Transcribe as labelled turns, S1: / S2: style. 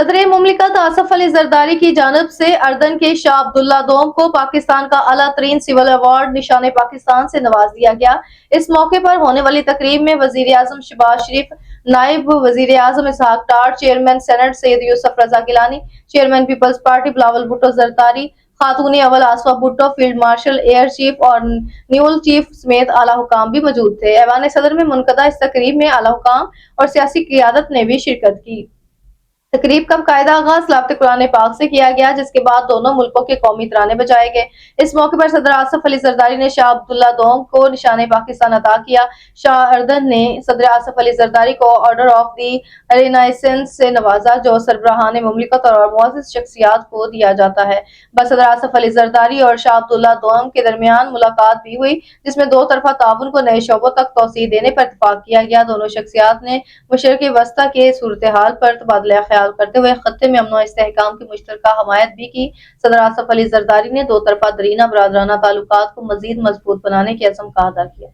S1: صدر مملکت آصف علی زرداری کی جانب سے اردن کے شاہ عبداللہ دوم کو پاکستان کا اعلیٰ ترین سول ایوارڈ نشان پاکستان سے نواز دیا گیا۔ اس موقع پر ہونے والی تقریب میں وزیر اعظم شہباز شریف، نائب وزیر اعظم Ishaq Dar, chairman senate Syed Yousuf Raza Gilani, chairman Peoples Party Bilawal Bhutto Zardari, خاتون اول Aseefa Bhutto, field marshal, air chief اور نیول چیف سمیت اعلیٰ حکام بھی موجود تھے۔ ایوان صدر میں منعقدہ اس تقریب میں اعلیٰ حکام اور سیاسی قیادت نے بھی شرکت کی۔ تقریب کا باقاعدہ آغاز تلاوت قرآن پاک سے کیا گیا، جس کے بعد دونوں ملکوں کے قومی ترانے بجائے گئے۔ اس موقع پر صدر آصف علی زرداری نے شاہ عبداللہ دوم کو نشان پاکستان عطا کیا۔ شاہ اردن نے صدر آصف علی زرداری کو آرڈر آف دی رینائسنس سے نوازا، جو سربراہان مملکت اور معزز شخصیات کو دیا جاتا ہے۔ بعد صدر آصف علی زرداری اور شاہ عبداللہ دوم کے درمیان ملاقات بھی ہوئی، جس میں دو طرفہ تعاون کو نئے شعبوں تک توسیع دینے پر اتفاق کیا گیا۔ دونوں شخصیات نے مشرق وسطیٰ کی صورتحال پر تبادلہ خیال کرتے ہوئے خطے میں امن و استحکام کی مشترکہ حمایت بھی کی۔ صدر آصف علی زرداری نے دو طرفہ دیرینہ برادرانہ تعلقات کو مزید مضبوط بنانے کے عزم کا اعادہ کیا۔